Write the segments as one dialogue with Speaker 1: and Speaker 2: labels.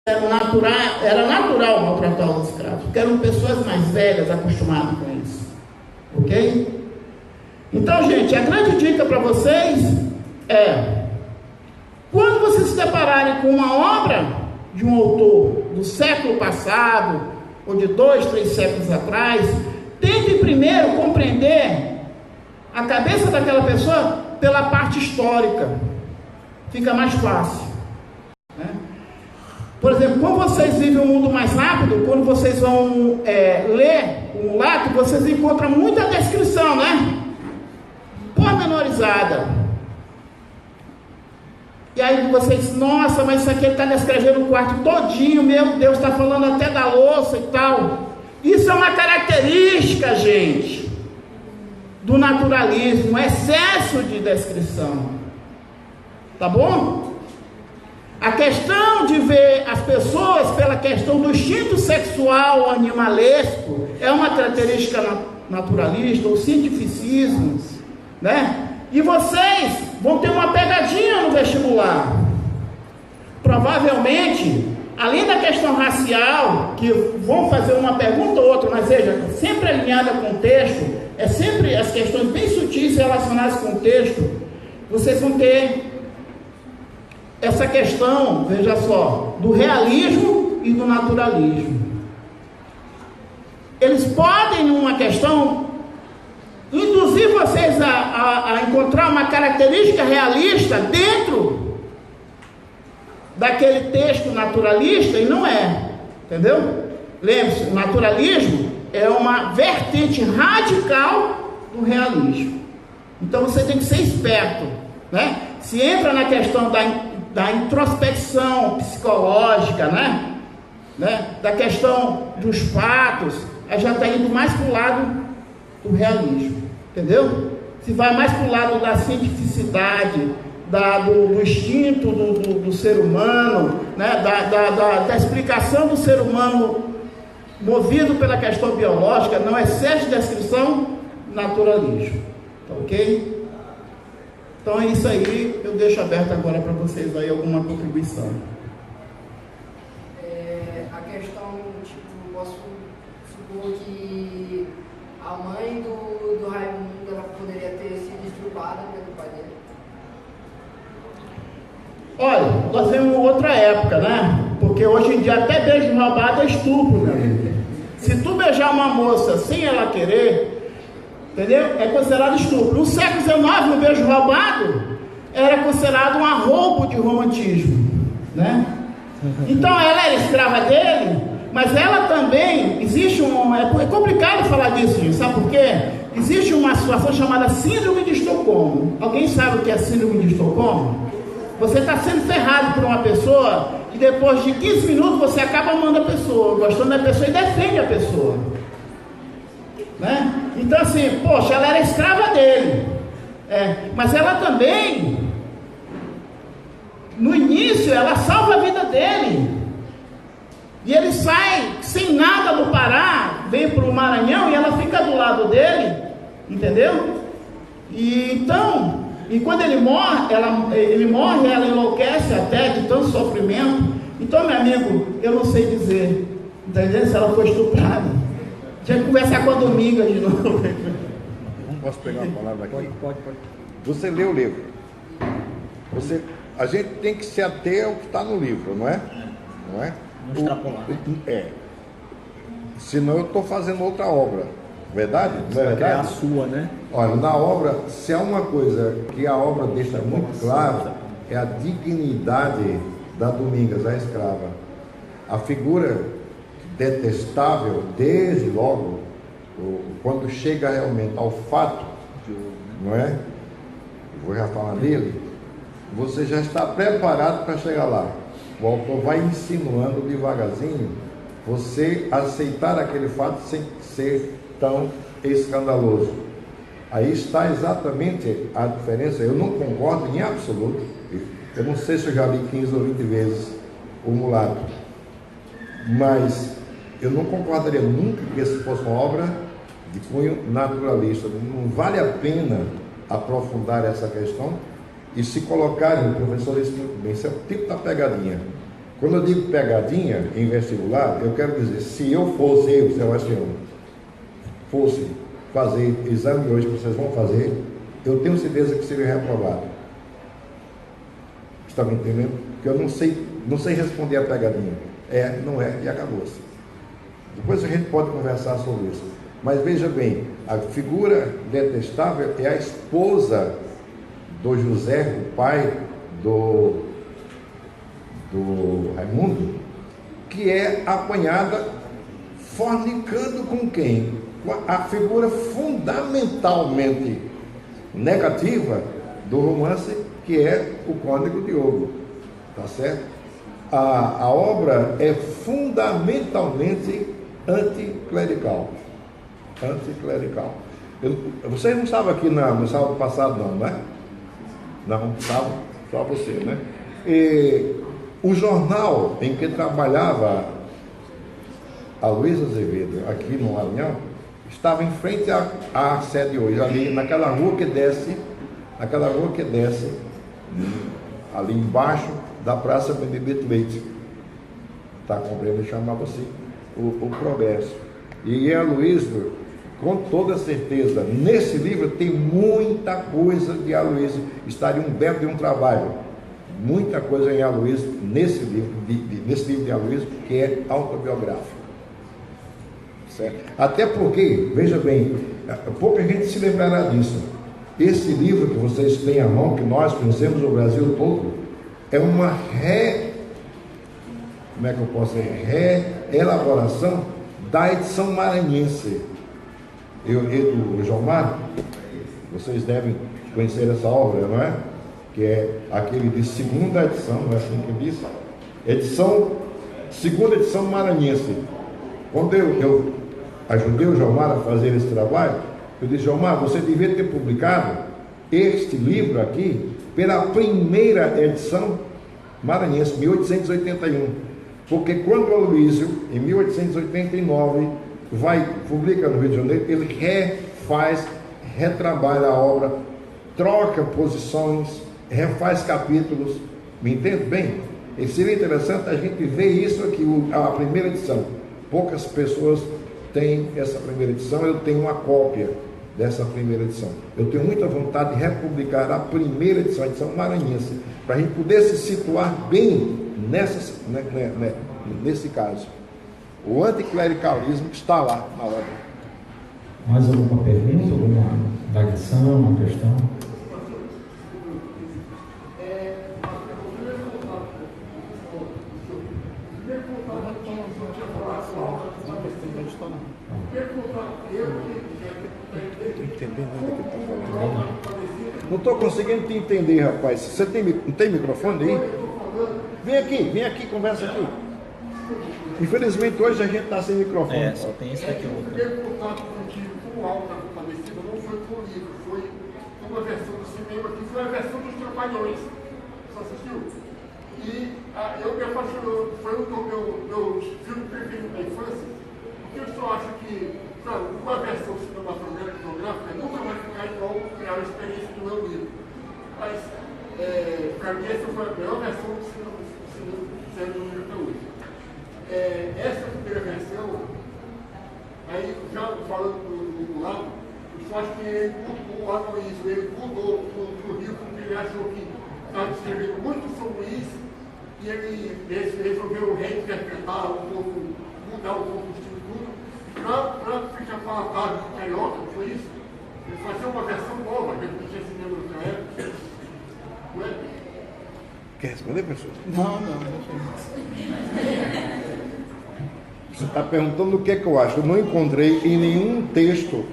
Speaker 1: era natural maltratar os escravos, porque eram pessoas mais velhas acostumadas com isso, ok? Então, gente, a grande dica para vocês é: quando vocês se depararem com uma obra de um autor do século passado, ou de 2, 3 séculos atrás, tente primeiro compreender a cabeça daquela pessoa pela parte histórica, fica mais fácil, né? Por exemplo, quando vocês vivem um mundo mais rápido, quando vocês vão ler um relato, vocês encontram muita descrição, né? Pormenorizada. E aí vocês, nossa, mas isso aqui ele está descrevendo o quarto todinho, meu Deus, está falando até da louça e tal. Isso é uma característica, gente, do naturalismo, um excesso de descrição. Tá bom? A questão de ver as pessoas pela questão do instinto sexual animalesco é uma característica naturalista, ou cientificismo, né? E vocês vão ter uma pegadinha no vestibular. Provavelmente, além da questão racial, que vão fazer uma pergunta ou outra, mas veja, sempre alinhada com o texto, é sempre as questões bem sutis relacionadas com o texto, vocês vão ter essa questão, veja só, do realismo e do naturalismo. Eles podem, numa questão, induzir vocês a encontrar uma característica realista dentro daquele texto naturalista, e não é, entendeu? Lembre-se, o naturalismo é uma vertente radical do realismo. Então você tem que ser esperto, né? Se entra na questão da introspecção psicológica, né? Da questão dos fatos, aí já está indo mais para o lado do realismo, entendeu? Se vai mais para o lado da cientificidade, do instinto do ser humano, né? da explicação do ser humano movido pela questão biológica, não é excesso de descrição, naturalismo, tá ok? Então é isso aí, eu deixo aberto agora para vocês aí alguma contribuição.
Speaker 2: A questão, tipo, posso supor que a mãe do Raimundo, ela poderia ter sido estrupada pelo pai dele?
Speaker 1: Olha, nós vemos outra época, né? Porque hoje em dia até beijo roubado é estupro, meu amigo. Se tu beijar uma moça sem ela querer, entendeu? É considerado estupro. No século XIX, o beijo roubado era considerado um arroubo de romantismo, né? Então ela era escrava dele, mas ela também, existe é complicado falar disso, gente, sabe por quê? Existe uma situação chamada síndrome de Estocolmo. Alguém sabe o que é síndrome de Estocolmo? Você está sendo ferrado por uma pessoa e depois de 15 minutos você acaba amando a pessoa, gostando da pessoa e defende a pessoa, né? Então assim, poxa, ela era escrava dele, mas ela também, no início, ela salva a vida dele, e ele sai sem nada do Pará, vem para o Maranhão e ela fica do lado dele, entendeu? E quando ele morre, ela enlouquece até de tanto sofrimento. Então, meu amigo, eu não sei dizer, entendeu? Se ela foi estuprada. Tinha que conversar com a Dominga de novo.
Speaker 3: Posso pegar uma palavra aqui?
Speaker 4: Pode.
Speaker 3: Você lê o livro. A gente tem que se ater ao que está no livro, não é? Não é?
Speaker 4: Não extrapolar.
Speaker 3: Senão eu estou fazendo outra obra. Verdade? Não é
Speaker 4: É a
Speaker 3: verdade?
Speaker 4: sua, né?
Speaker 3: Olha, na obra, se há uma coisa que a obra deixa muito claro, é a dignidade da Domingas, a escrava. A figura detestável, desde logo, quando chega realmente ao fato, não é? Vou já falar dele. Você já está preparado para chegar lá. O autor vai insinuando devagarzinho você aceitar aquele fato sem ser tão escandaloso. Aí está exatamente a diferença. Eu não concordo em absoluto. Eu não sei se eu já li 15 ou 20 vezes o Mulato, mas eu não concordaria nunca que esse fosse uma obra de cunho naturalista. Não vale a pena aprofundar essa questão e se colocarem, o professor disse muito bem, isso é o tipo da pegadinha. Quando eu digo pegadinha em vestibular, eu quero dizer, se eu fosse, eu, Sebastião, fosse fazer exame hoje que vocês vão fazer, eu tenho certeza que seria reprovado. Está me entendendo? Porque eu não sei responder a pegadinha. É, não é, e acabou-se. Depois a gente pode conversar sobre isso. Mas veja bem, a figura detestável é a esposa do José, o pai do Raimundo, que é apanhada fornicando com quem? Com a figura fundamentalmente negativa do romance, que é o Cônego Diogo. Tá certo? A obra é fundamentalmente anticlerical. Anticlerical. Vocês não estavam aqui no sábado passado, não, né? Não, estavam, só você, né? O jornal em que trabalhava a Luísa Azevedo, aqui no Maranhão, estava em frente à sede hoje, ali naquela rua que desce, ali embaixo da Praça Benedito Leite. Está compreendendo? Chamava-se o Progresso. E a Luísa, com toda certeza, nesse livro tem muita coisa de Aloysio, estaria um belo de um trabalho, muita coisa em Aloysio, nesse livro de Aloysio, que é autobiográfico. Certo? Até porque, veja bem, pouca gente se lembrará disso. Esse livro que vocês têm à mão, que nós conhecemos no Brasil todo, é uma reelaboração da edição maranhense. Eu e do Jomar, vocês devem conhecer essa obra, não é? Que é aquele de segunda edição, não é assim que diz? Segunda edição maranhense. Quando eu ajudei o Jomar a fazer esse trabalho, eu disse: Jomar, você devia ter publicado este livro aqui pela primeira edição maranhense, 1881. Porque quando o Aloysio, em 1889, publica no Rio de Janeiro, ele retrabalha a obra, troca posições, refaz capítulos, me entende bem? E seria interessante a gente ver isso aqui, a primeira edição. Poucas pessoas têm essa primeira edição, eu tenho uma cópia dessa primeira edição. Eu tenho muita vontade de republicar a primeira edição, a edição maranhense, para a gente poder se situar bem nesse caso. O anticlericalismo está lá na obra.
Speaker 4: Mais alguma pergunta, alguma variação, uma questão?
Speaker 3: Não estou conseguindo te entender, rapaz. Você não tem microfone aí? Vem aqui, conversa aqui. Infelizmente hoje a gente está sem microfone.
Speaker 4: Só tem esse daqui.
Speaker 5: O primeiro contato que eu tive com o álbum da Compadecida não foi com o livro, foi uma versão do cinema, que foi a versão dos Trapalhões. Você assistiu? E eu me apaixonou, foi um dos meus filmes preferidos da infância, porque eu só acho que uma versão cinematográfica nunca vai ficar igual a experiência do meu livro. Mas, para mim, essa foi a melhor versão do cinema do livro até hoje. Essa primeira versão, aí já falando do lado, eu só acho que o Aloysio, ele mudou para o Rio, porque ele achou que estava escrevendo muito sobre isso, e ele resolveu reinterpretar um pouco, mudar um pouco o estilo tudo, para ficar palatável do carioca, foi isso. Ele fazer uma versão nova, que não tinha cinema naquela época. Não é?
Speaker 3: Quer responder, professor?
Speaker 1: Não.
Speaker 3: Você está perguntando o que é que eu acho. Eu não encontrei em nenhum texto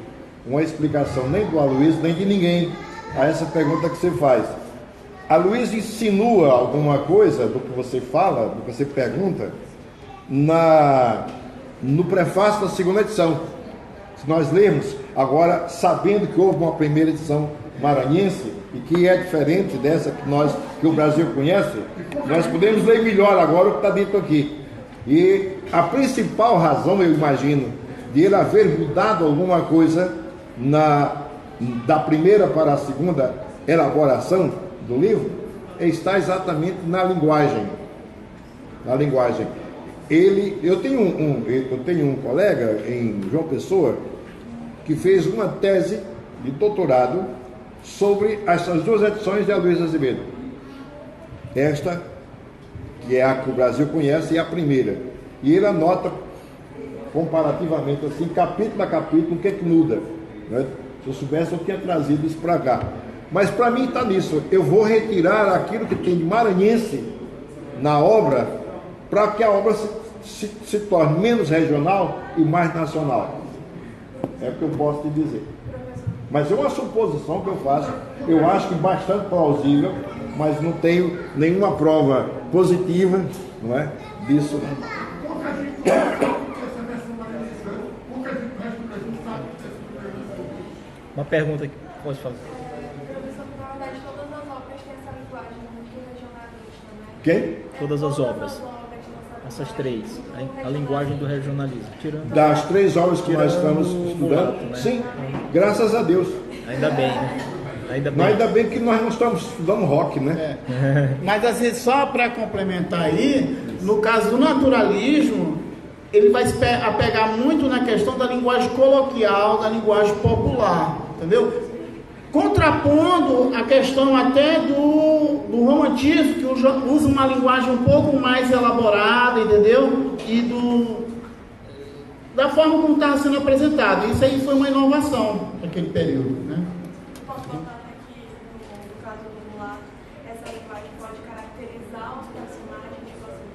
Speaker 3: uma explicação, nem do Aloysio, nem de ninguém, a essa pergunta que você faz. Aloysio insinua alguma coisa do que você fala, do que você pergunta, no prefácio da segunda edição. Se nós lermos, agora, sabendo que houve uma primeira edição maranhense, e que é diferente dessa que o Brasil conhece, nós podemos ler melhor agora o que está dito aqui. E a principal razão, eu imagino, de ele haver mudado alguma coisa da primeira para a segunda elaboração do livro, está exatamente na linguagem. na linguagem. Eu tenho um colega em João Pessoa que fez uma tese de doutorado sobre essas duas edições de Aloysio Azevedo. Esta, que é a que o Brasil conhece, é a primeira. E ele anota comparativamente, assim, capítulo a capítulo, o que é que muda, né? Se eu soubesse, eu tinha trazido isso para cá. Mas para mim está nisso. Eu vou retirar aquilo que tem de maranhense na obra, para que a obra se torne menos regional e mais nacional. É o que eu posso te dizer. Mas é uma suposição que eu faço. Eu acho que bastante plausível, mas não tenho nenhuma prova positiva, não é, disso.
Speaker 6: Uma pergunta aqui, pode falar.
Speaker 7: Professor, na verdade, todas as obras têm essa linguagem muito regionalista, né?
Speaker 3: Quem?
Speaker 6: Todas as obras.
Speaker 7: nessa
Speaker 6: Essas três. A linguagem do regionalismo. Tirando.
Speaker 3: Das 3 obras que nós estamos estudando.
Speaker 6: Mulato, né?
Speaker 3: Sim, graças a Deus.
Speaker 6: Ainda bem, né? Ainda bem.
Speaker 3: Mas ainda bem que nós não estamos estudando rock, né?
Speaker 1: Mas às vezes, só para complementar aí, no caso do naturalismo, ele vai se apegar muito na questão da linguagem coloquial, da linguagem popular, entendeu? Contrapondo a questão até do romantismo, que usa uma linguagem um pouco mais elaborada, entendeu? E da forma como estava sendo apresentado. Isso aí foi uma inovação naquele período, né?
Speaker 7: Posso botar aqui, no caso do mulato, essa linguagem pode caracterizar os personagens, tipo assim,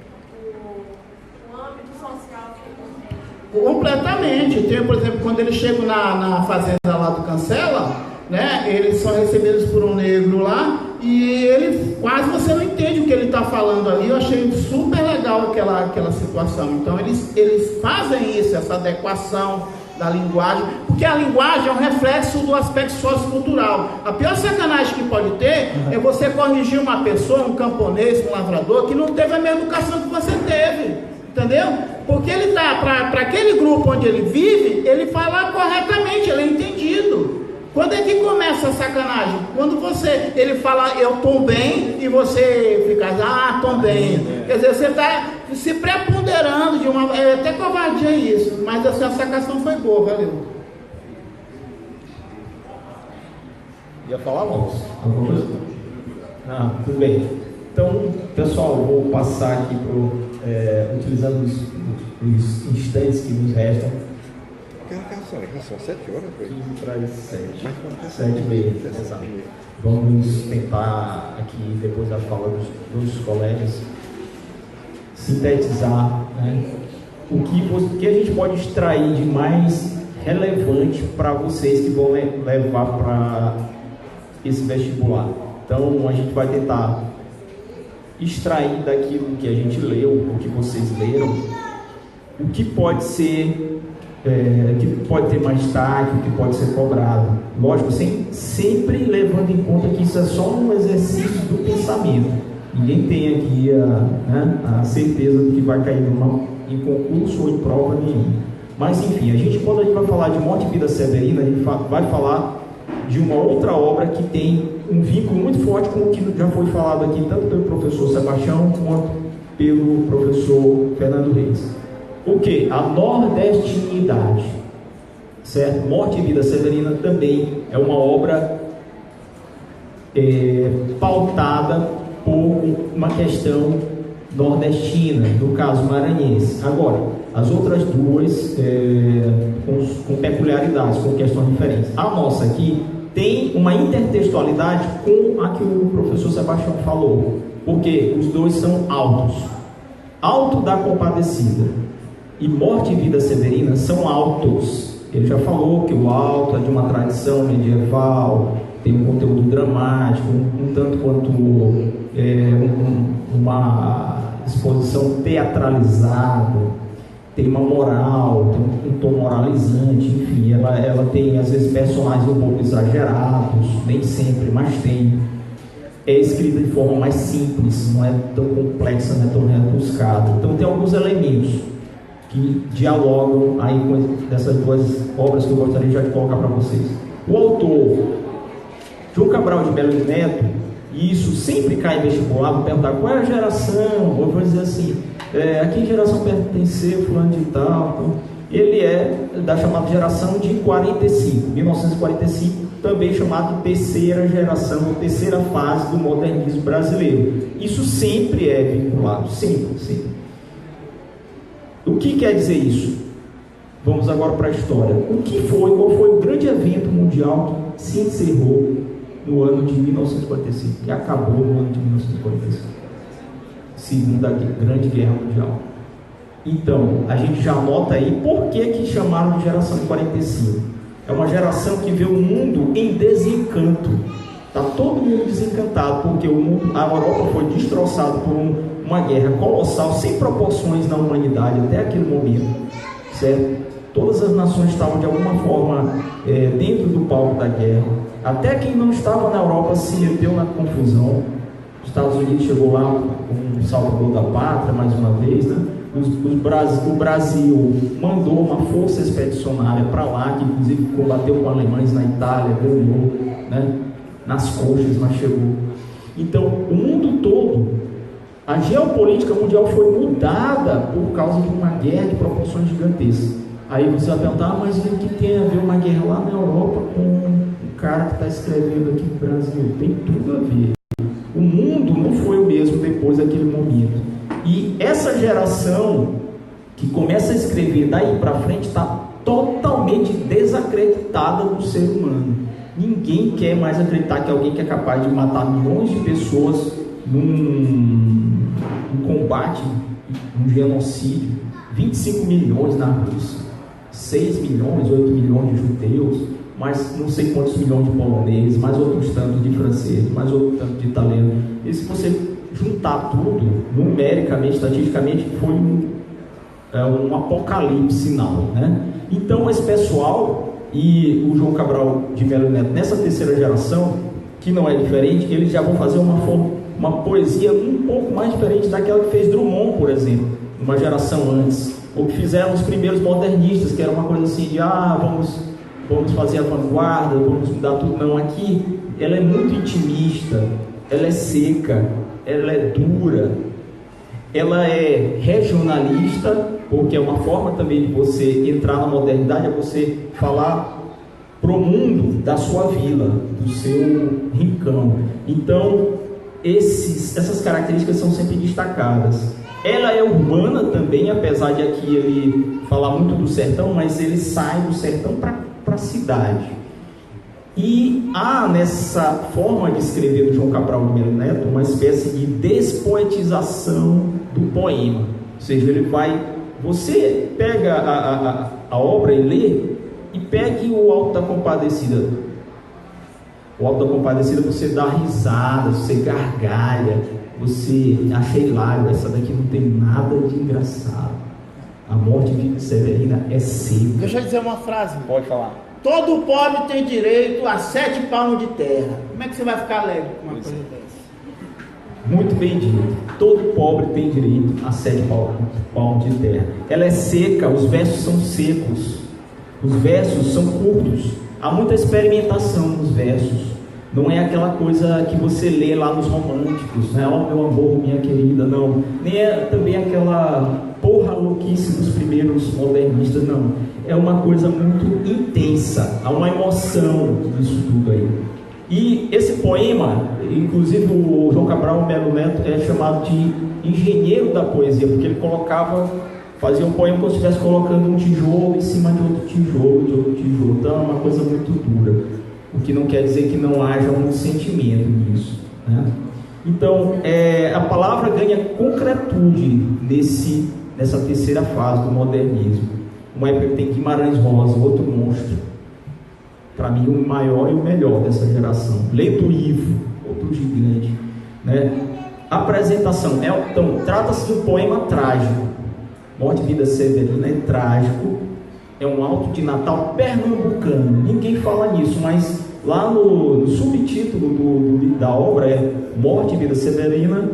Speaker 7: o âmbito social que ele
Speaker 1: Completamente. Tem, por exemplo, quando eles chegam na fazenda lá do Cancela, né, eles são recebidos por um negro lá e ele quase você não entende o que ele está falando ali. Eu achei super legal aquela situação. Então eles fazem isso, essa adequação da linguagem, porque a linguagem é um reflexo do aspecto sociocultural. A pior sacanagem que pode ter é você corrigir uma pessoa, um camponês, um lavrador, que não teve a mesma educação que você teve, entendeu? Porque ele está, para aquele grupo onde ele vive, ele fala corretamente, ele é entendido. Quando é que começa a sacanagem? Quando ele fala, eu estou bem, e você fica, estou bem. Quer dizer, você está se preponderando de uma... É até covardia isso, mas essa sacação foi boa, valeu.
Speaker 6: Ia falar, Lopes?
Speaker 4: Alguma coisa? Tudo bem. Então, pessoal, vou passar aqui utilizando os instantes que nos restam.
Speaker 3: São 7 horas, foi?
Speaker 4: 15 para as 7. 7h30, exato. Vamos tentar aqui, depois da fala dos colegas, sintetizar, né, o que a gente pode extrair de mais relevante para vocês que vão levar para esse vestibular. Então, a gente vai tentar extrair daquilo que a gente leu, o que vocês leram, o que pode ser... que pode ter mais destaque, que pode ser cobrado. Lógico, sempre levando em conta que isso é só um exercício do pensamento. Ninguém tem aqui a certeza do que vai cair em concurso ou em prova nenhuma. Mas enfim, quando a gente vai falar de Morte e Vida Severina, a gente vai falar de uma outra obra que tem um vínculo muito forte com o que já foi falado aqui, tanto pelo professor Sebastião quanto pelo professor Fernando Reis. O que? A nordestinidade, certo? Morte e Vida Severina também é uma obra pautada por uma questão nordestina, no caso maranhense. Agora, as outras duas com peculiaridades, com questões diferentes. A nossa aqui tem uma intertextualidade com a que o professor Sebastião falou, porque os dois são altos. Alto da Compadecida e Morte e Vida Severina são altos. Ele já falou que o alto é de uma tradição medieval, tem um conteúdo dramático, um tanto quanto uma exposição teatralizada, tem uma moral, tem um tom moralizante, enfim, ela tem às vezes personagens um pouco exagerados, nem sempre, mas tem. É escrita de forma mais simples, não é tão complexa, não é tão rebuscada. Então tem alguns elementos que dialogam aí com essas duas obras que eu gostaria já de colocar para vocês. O autor João Cabral de Melo Neto, E isso sempre cai em vestibular, vou perguntar qual é a geração, ou vou dizer assim, a que geração pertenceu, fulano de tal. Então, ele é da chamada geração de 45, 1945, também chamado de terceira geração, ou terceira fase do modernismo brasileiro. Isso sempre é vinculado, sempre. O que quer dizer isso? Vamos agora para a história. Qual foi o grande evento mundial que se encerrou no ano de 1945, que acabou no ano de 1945? Segunda Grande Guerra Mundial. Então, a gente já anota aí por que chamaram de geração de 45. É uma geração que vê o mundo em desencanto. Está todo mundo desencantado, porque a Europa foi destroçada por uma guerra colossal, sem proporções na humanidade até aquele momento, certo? Todas as nações estavam de alguma forma dentro do palco da guerra. Até quem não estava na Europa se meteu na confusão. Os Estados Unidos chegou lá como um salvador da pátria, mais uma vez, né? O Brasil mandou uma força expedicionária para lá, que inclusive combateu com alemães na Itália, ganhou, né? Nas coxas, mas chegou. Então, o mundo todo, a geopolítica mundial foi mudada por causa de uma guerra de proporções gigantescas. Aí você vai perguntar, mas o que tem a ver uma guerra lá na Europa com o cara que está escrevendo aqui no Brasil? Tem tudo a ver. O mundo não foi o mesmo depois daquele momento. E essa geração que começa a escrever daí para frente está totalmente desacreditada do ser humano. Ninguém quer mais acreditar que alguém que é capaz de matar milhões de pessoas num combate, num genocídio, 25 milhões na Rússia, 6 milhões, 8 milhões de judeus, mais não sei quantos milhões de poloneses, mais outros tantos de franceses, mais outro tanto de italianos. E se você juntar tudo, numericamente, estatisticamente, foi um apocalipse sinal, né? Então esse pessoal e o João Cabral de Melo Neto, nessa terceira geração, que não é diferente, eles já vão fazer uma poesia um pouco mais diferente daquela que fez Drummond, por exemplo, uma geração antes, ou que fizeram os primeiros modernistas, que era uma coisa assim de vamos fazer a vanguarda, vamos mudar tudo. Não, aqui ela é muito intimista, ela é seca, ela é dura, ela é regionalista, porque é uma forma também de você entrar na modernidade, é você falar pro mundo da sua vila, do seu rincão. Então, essas características são sempre destacadas. Ela é urbana também, apesar de aqui ele falar muito do sertão, mas ele sai do sertão para a cidade. E há nessa forma de escrever do João Cabral de Melo Neto uma espécie de despoetização do poema. Ou seja, você pega a obra e lê, e pegue o Alto da Compadecida. O Alto da Compadecida você dá risada, você gargalha, você acha hilário, essa daqui não tem nada de engraçado. A morte de Severina é seca.
Speaker 1: Deixa eu dizer uma frase.
Speaker 4: Pode falar.
Speaker 1: Todo pobre tem direito a 7 palmos de terra. Como é que você vai ficar alegre com uma coisa dessa?
Speaker 4: Muito bem dito. Todo pobre tem direito a 7 palmos de terra. Ela é seca, os versos são secos. Os versos são curtos. Há muita experimentação nos versos. Não é aquela coisa que você lê lá nos românticos, né? Oh, meu amor, minha querida, não. Nem é também aquela porra louquice dos primeiros modernistas, não. É uma coisa muito intensa, há uma emoção nisso tudo aí. E esse poema, inclusive o João Cabral Melo Neto é chamado de engenheiro da poesia, porque ele fazia um poema como se estivesse colocando um tijolo em cima de outro tijolo, de outro tijolo. Então é uma coisa muito dura. O que não quer dizer que não haja um sentimento nisso, né? Então, a palavra ganha concretude nessa terceira fase do modernismo. Uma época que tem Guimarães Rosa, outro monstro. Para mim, o maior e o melhor dessa geração. Leito Ivo, outro gigante, né? Apresentação. Então, trata-se de um poema trágico. Morte e Vida Severina é trágico. É um alto de Natal pernambucano. Ninguém fala nisso, mas lá no subtítulo da obra é Morte e Vida Severina,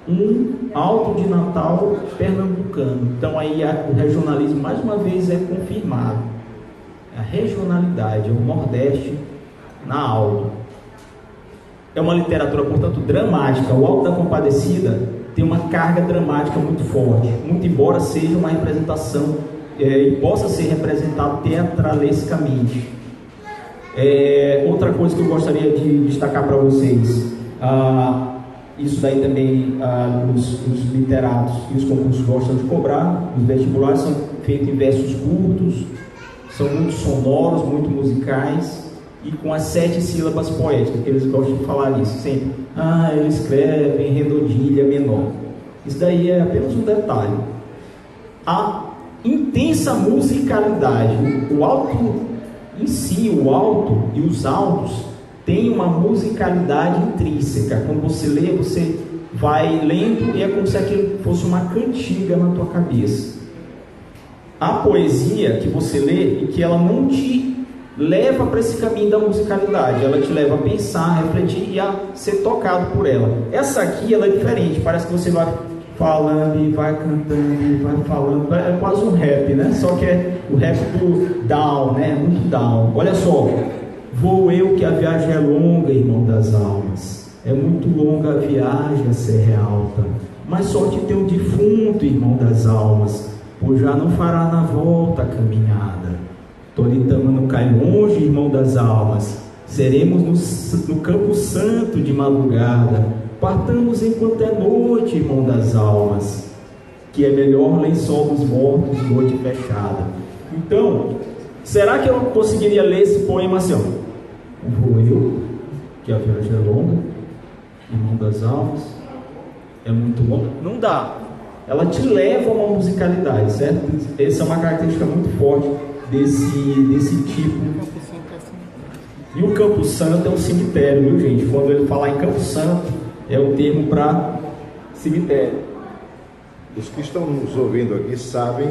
Speaker 4: um alto de Natal pernambucano. Então aí o regionalismo mais uma vez é confirmado. A regionalidade, é o Nordeste na aula. é uma literatura, portanto, dramática. O Alto da Compadecida tem uma carga dramática muito forte, muito embora seja uma representação e possa ser representado teatralescamente. Outra coisa que eu gostaria de destacar para vocês, isso daí também os literatos e os concursos gostam de cobrar. Os vestibulares são feitos em versos curtos, são muito sonoros, muito musicais e com as 7 sílabas poéticas, que eles gostam de falar isso sempre. Ele escreve em redondilha menor. Isso daí é apenas um detalhe. A intensa musicalidade, o alto em si, o alto e os altos tem uma musicalidade intrínseca. Quando você lê, você vai lendo e é como se aquilo fosse uma cantiga na tua cabeça. A poesia que você lê e que ela não te leva para esse caminho da musicalidade, ela te leva a pensar, a refletir e a ser tocado por ela. Essa aqui, ela é diferente, parece que você vai falando e vai cantando e vai falando, é quase um rap, né? Só que é o rap do down, né? Muito down. Olha só, vou eu que a viagem é longa, irmão das almas, é muito longa a viagem a Serra Alta, mas sorte tem um defunto, irmão das almas, pois já não fará na volta a caminhada. Toritama não cai longe, irmão das almas, seremos no Campo Santo de madrugada, partamos enquanto é noite, irmão das almas, que é melhor lençol dos mortos, noite fechada. Então, será que eu conseguiria ler esse poema assim, vou eu, que a viagem é longa, irmão das almas, é muito longa? Não dá. Ela te leva a uma musicalidade, certo? Essa é uma característica muito forte desse tipo. E o Campo Santo é um cemitério, viu, gente? Quando ele falar em Campo Santo, é o termo para cemitério.
Speaker 3: Os que estão nos ouvindo aqui sabem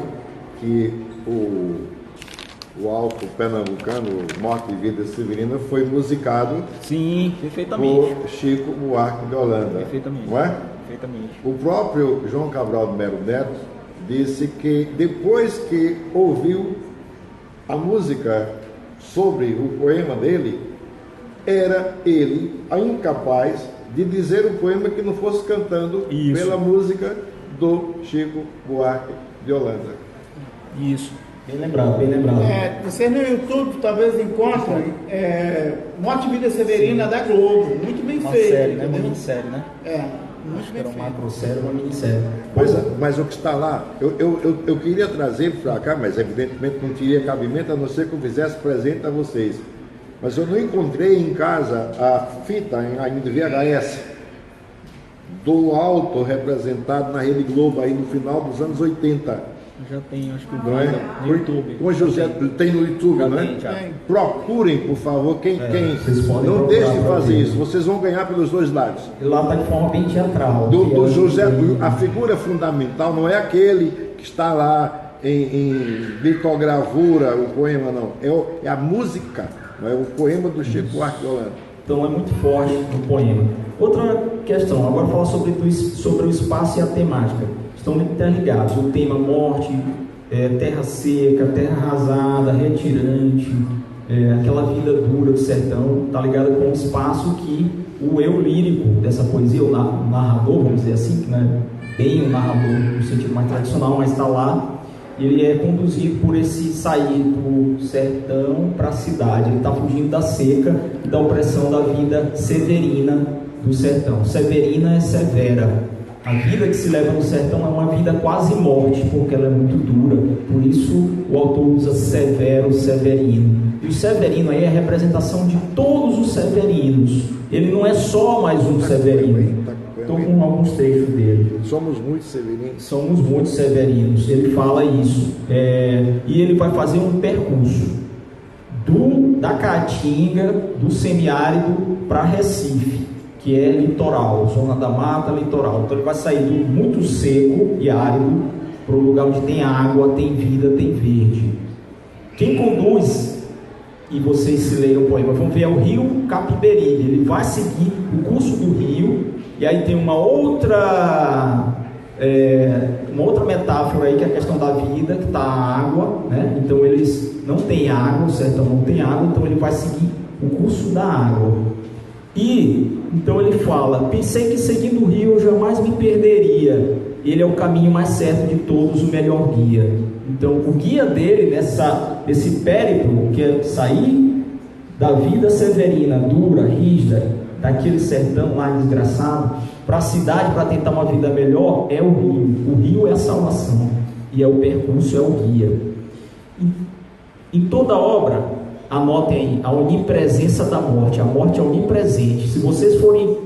Speaker 3: que o Alto Pernambucano, Morte e Vida Severina, foi musicado.
Speaker 6: Sim, perfeitamente.
Speaker 3: Por Chico Buarque de Holanda.
Speaker 6: Perfeitamente.
Speaker 3: Não é?
Speaker 6: Perfeitamente.
Speaker 3: O próprio João Cabral de Melo Neto disse que depois que ouviu a música sobre o poema dele, era ele incapaz de dizer o poema que não fosse cantando pela música do Chico Buarque de Holanda.
Speaker 6: Isso.
Speaker 4: Bem lembrado, bem lembrado.
Speaker 1: Vocês no YouTube talvez encontrem Morte e Vida Severina da Globo. Muito bem
Speaker 6: Uma
Speaker 1: feito.
Speaker 6: série, né? Uma
Speaker 1: entendeu?
Speaker 6: minissérie, né?
Speaker 1: Muito bem
Speaker 4: Era uma
Speaker 1: feito.
Speaker 4: macrosérie, uma minissérie.
Speaker 3: Mas o que está lá, eu queria trazer para cá, mas evidentemente não teria cabimento a não ser que eu fizesse presente a vocês. Mas eu não encontrei em casa a fita ainda VHS do Alto representado na Rede Globo aí no final dos anos 80.
Speaker 6: Já tem, acho que
Speaker 3: Não é?
Speaker 6: no YouTube.
Speaker 3: Com José, tem no YouTube,
Speaker 6: Já
Speaker 3: não é?
Speaker 6: tem, já.
Speaker 3: Procurem, por favor, quem
Speaker 4: vocês podem
Speaker 3: não
Speaker 4: procurar
Speaker 3: deixe de
Speaker 4: pra
Speaker 3: fazer
Speaker 4: ver.
Speaker 3: isso, vocês vão ganhar pelos dois lados.
Speaker 4: Ele lá está de forma bem teatral.
Speaker 3: Do José, a figura fundamental não é aquele que está lá em litogravura, o poema, não. É a música, não é o poema do Chico Buarque de Holanda.
Speaker 4: Então é muito forte no poema. Outra questão, agora falar sobre o espaço e a temática. Estão muito interligados. O tema morte, terra seca, terra arrasada, retirante, aquela vida dura do sertão, está ligado com o espaço que o eu lírico dessa poesia, o narrador, vamos dizer assim, que não é bem o narrador no sentido mais tradicional, mas está lá, ele é conduzido por esse sair do sertão para a cidade. Ele está fugindo da seca e da opressão da vida severina do sertão. Severina é severa. A vida que se leva no sertão é uma vida quase morte, porque ela é muito dura. Por isso o autor usa severo, severino. E o severino aí é a representação de todos os severinos. Ele não é só mais um severino. Estou com alguns trechos dele.
Speaker 3: Somos muito severinos.
Speaker 4: Somos muito severinos. Ele fala isso. E ele vai fazer um percurso da Caatinga, do semiárido para Recife, que é litoral, zona da mata, litoral. Então ele vai sair do muito seco e árido para um lugar onde tem água, tem vida, tem verde. Quem conduz, e vocês se leiam o poema, vão ver, é o rio Capiberibe. Ele vai seguir o curso do rio, e aí tem uma outra metáfora aí, que é a questão da vida, que está a água, né? Então eles não têm água, o sertão não tem água, então ele vai seguir o curso da água. E Então ele fala: pensei que seguindo o rio eu jamais me perderia. Ele é o caminho mais certo de todos, o melhor guia. Então o guia dele nesse périplo, que é sair da vida severina, dura, rígida, daquele sertão lá desgraçado, para a cidade, para tentar uma vida melhor, é o rio. O rio é a salvação, e é o percurso, é o guia. Em toda obra, anotem aí, a onipresença da morte. A morte é onipresente. Se vocês forem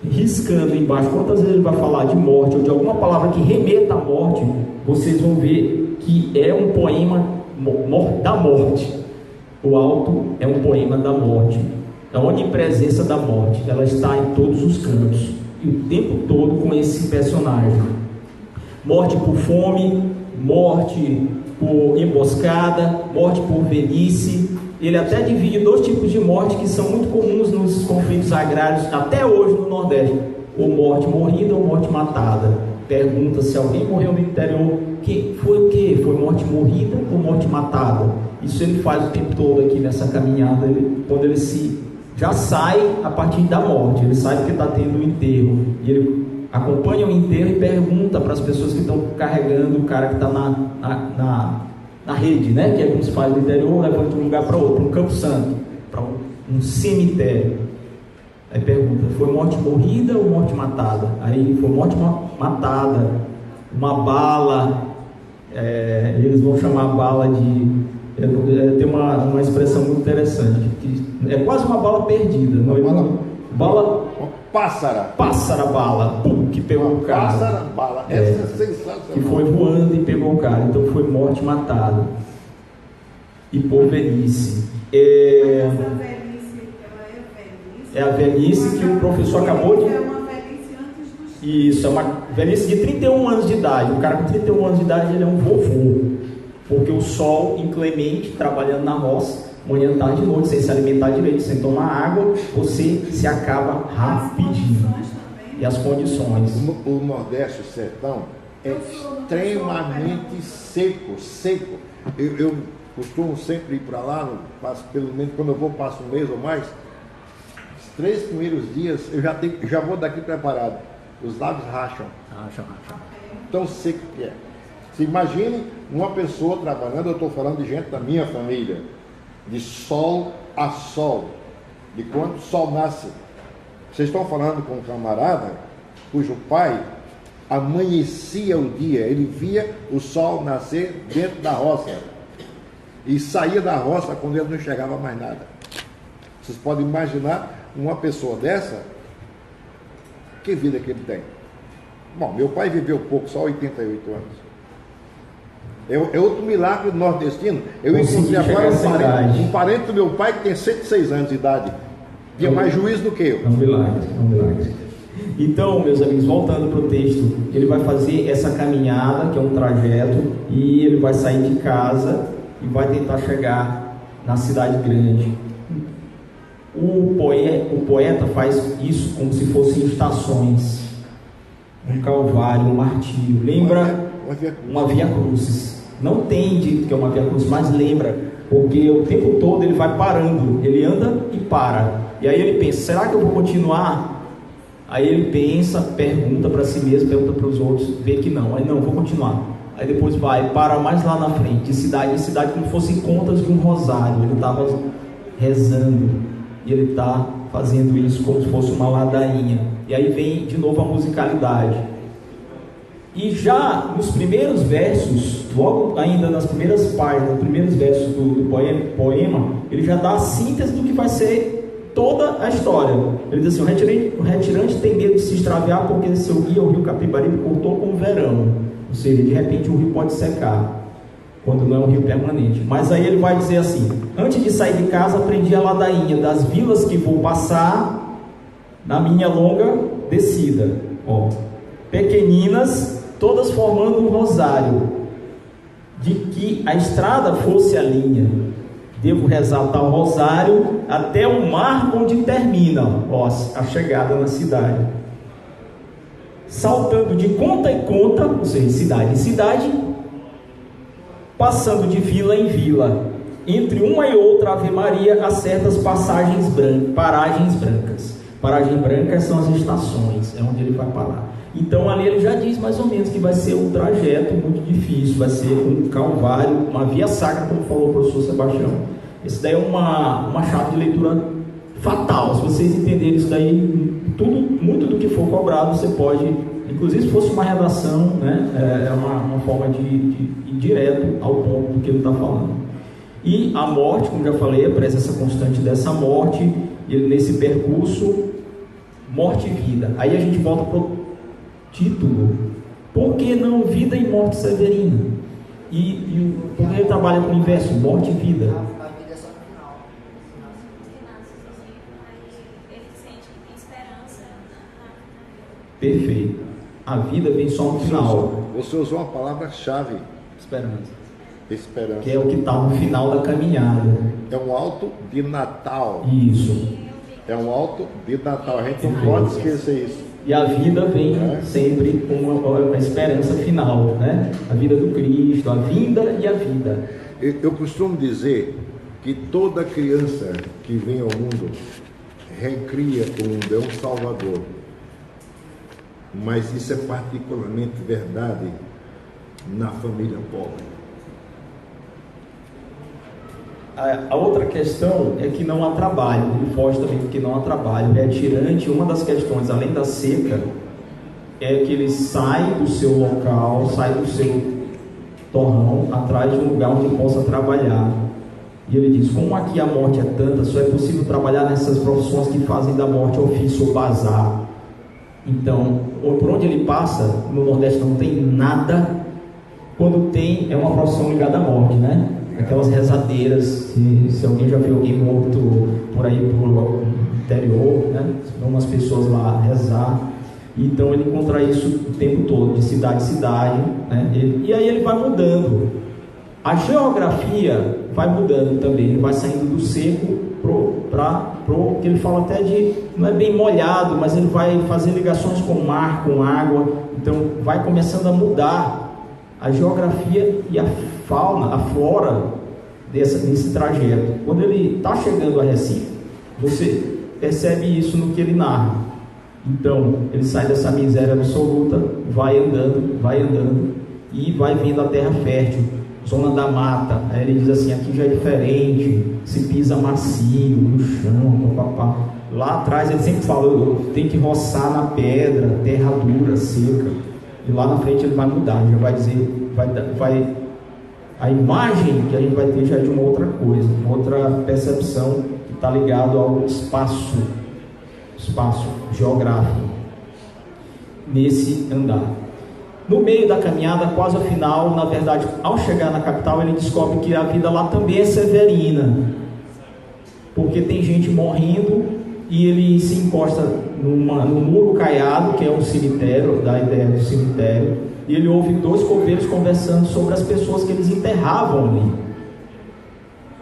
Speaker 4: riscando embaixo quantas vezes ele vai falar de morte, ou de alguma palavra que remeta à morte, vocês vão ver que é um poema da morte. O alto é um poema da morte. A onipresença da morte, ela está em todos os cantos, e o tempo todo com esse personagem. Morte por fome, morte por emboscada, morte por velhice. Ele até divide 2 tipos de morte que são muito comuns nos conflitos agrários até hoje no Nordeste: ou morte morrida ou morte matada. Pergunta se alguém morreu no interior, foi o que? Foi morte morrida ou morte matada? Isso ele faz o tempo todo aqui nessa caminhada, quando ele já sai a partir da morte. Ele sai porque está tendo um enterro, e ele acompanha o enterro e pergunta para as pessoas que estão carregando o cara que está na rede, né? Que é como se faz no interior, levando de um lugar para outro, para um campo santo, para um cemitério. Aí pergunta: foi morte morrida ou morte matada? Aí foi morte matada. Uma bala, eles vão chamar a bala de... tem uma expressão muito interessante, que é quase uma bala perdida. Bala pássara bala, pum, que pegou o cara.
Speaker 3: Pássara bala, essa é sensacional.
Speaker 4: Que foi voando e pegou o cara. Então foi morte matada. E por velhice.
Speaker 7: Essa velhice, ela é velhice.
Speaker 4: É a velhice que o professor acabou de...
Speaker 7: É uma velhice antes dos...
Speaker 4: Isso, é uma velhice de 31 anos de idade. O cara com 31 anos de idade, ele é um vovô. Porque o sol inclemente, trabalhando na roça, manhã, tarde e noite, sem se alimentar direito, sem tomar água, você se acaba rapidinho. E as condições.
Speaker 3: O Nordeste, o sertão, é extremamente seco. Eu costumo sempre ir para lá, passo, pelo menos quando eu vou, passo um mês ou mais. Os 3 primeiros dias eu já vou daqui preparado. Os lábios racham. Tão seco que é. Se imagine uma pessoa trabalhando, eu estou falando de gente da minha família, de sol a sol, de quando o sol nasce. Vocês estão falando com um camarada cujo pai amanhecia o dia, ele via o sol nascer dentro da roça e saía da roça quando ele não enxergava mais nada. Vocês podem imaginar uma pessoa dessa, que vida que ele tem. Bom, meu pai viveu pouco, só 88 anos. É outro milagre do nordestino. Eu encontrei agora um parente do meu pai que tem 106 anos de idade. Tinha mais juízo do que eu.
Speaker 4: É um milagre. Então, meus amigos, voltando para o texto, ele vai fazer essa caminhada, que é um trajeto, e ele vai sair de casa e vai tentar chegar na cidade grande. O poeta faz isso como se fossem estações. Um calvário, um martírio. Lembra uma via crucis. Não tem dito que é uma via crucis, mas lembra, porque o tempo todo ele vai parando, ele anda e para. E aí ele pensa: será que eu vou continuar? Aí ele pensa, pergunta para si mesmo, pergunta para os outros, vê que não. Aí não, vou continuar. Aí depois vai, para mais lá na frente, de cidade em cidade, como se fossem contas de um rosário. Ele estava rezando e ele está fazendo isso como se fosse uma ladainha. E aí vem de novo a musicalidade. E já nos primeiros versos, logo ainda nas primeiras páginas, nos primeiros versos do poema, ele já dá a síntese do que vai ser toda a história. Ele diz assim: o retirante tem medo de se extraviar porque seu guia, o rio Capibaribe, cortou com o verão. Ou seja, de repente o rio pode secar, quando não é um rio permanente. Mas aí ele vai dizer assim: antes de sair de casa aprendi a ladainha das vilas que vou passar na minha longa descida. Pequeninas, todas formando um rosário, de que a estrada fosse a linha. Devo rezar tal rosário até o mar onde termina a chegada na cidade. Saltando de conta em conta, ou seja, cidade em cidade, passando de vila em vila, entre uma e outra Ave Maria, a certas paragens brancas. Paragem branca são as estações, é onde ele vai parar. Então ali ele já diz mais ou menos que vai ser um trajeto muito difícil, vai ser um calvário, uma via sacra, como falou o professor Sebastião. Isso daí é uma chave de leitura fatal. Se vocês entenderem isso daí, muito do que for cobrado, você pode, inclusive se fosse uma redação, né, é uma forma de ir direto ao ponto do que ele está falando. E a morte, como já falei, a presença constante dessa morte, e nesse percurso, morte e vida. Aí a gente volta para o título: por que não vida e morte severina? Porque ele trabalha com o inverso, morte e vida.
Speaker 2: A vida é só no final.
Speaker 7: Ele sente esperança.
Speaker 4: Perfeito. A vida vem só no final.
Speaker 3: Você usou uma palavra-chave,
Speaker 6: Esperança.
Speaker 3: esperança.
Speaker 4: Que é o que está no final da caminhada.
Speaker 3: É um alto de Natal.
Speaker 4: Isso.
Speaker 3: É um alto de Natal. A gente não pode esquecer isso.
Speaker 4: E a vida vem sempre com uma esperança final, né? A vida do Cristo, a vinda e a vida.
Speaker 3: Eu costumo dizer que toda criança que vem ao mundo recria o mundo, é um salvador. Mas isso é particularmente verdade na família pobre.
Speaker 4: A outra questão é que não há trabalho. Ele foge também porque não há trabalho. Ele é tirante. Uma das questões, além da seca, é que ele sai do seu local, sai do seu torrão, atrás de um lugar onde ele possa trabalhar. E ele diz: como aqui a morte é tanta, só é possível trabalhar nessas profissões que fazem da morte ofício ou bazar. Então, por onde ele passa, no Nordeste não tem nada. Quando tem, é uma profissão ligada à morte, né? Aquelas rezadeiras, se alguém já viu alguém morto por aí pro interior, né? Vão umas pessoas lá rezar. Então ele encontra isso o tempo todo, de cidade em cidade, né? E aí ele vai mudando. A geografia vai mudando também, ele vai saindo do seco pro que ele fala até de, não é bem molhado, mas ele vai fazer ligações com o mar, com água. Então vai começando a mudar a geografia e a fauna, a flora desse trajeto. Quando ele está chegando a Recife, você percebe isso no que ele narra. Então ele sai dessa miséria absoluta, vai andando e vai vindo a terra fértil, zona da mata. Aí ele diz assim: aqui já é diferente, se pisa macio no chão, papapá. Lá atrás ele sempre fala: tem que roçar na pedra, terra dura, seca. E lá na frente ele vai mudar, já vai dizer, a imagem que a gente vai ter já é de uma outra coisa, uma outra percepção que está ligado ao espaço geográfico nesse andar. No meio da caminhada, quase ao final, na verdade, ao chegar na capital, ele descobre que a vida lá também é severina, porque tem gente morrendo. E ele se encosta no muro caiado, que é um cemitério, da ideia do cemitério, e ele ouve dois coveiros conversando sobre as pessoas que eles enterravam ali.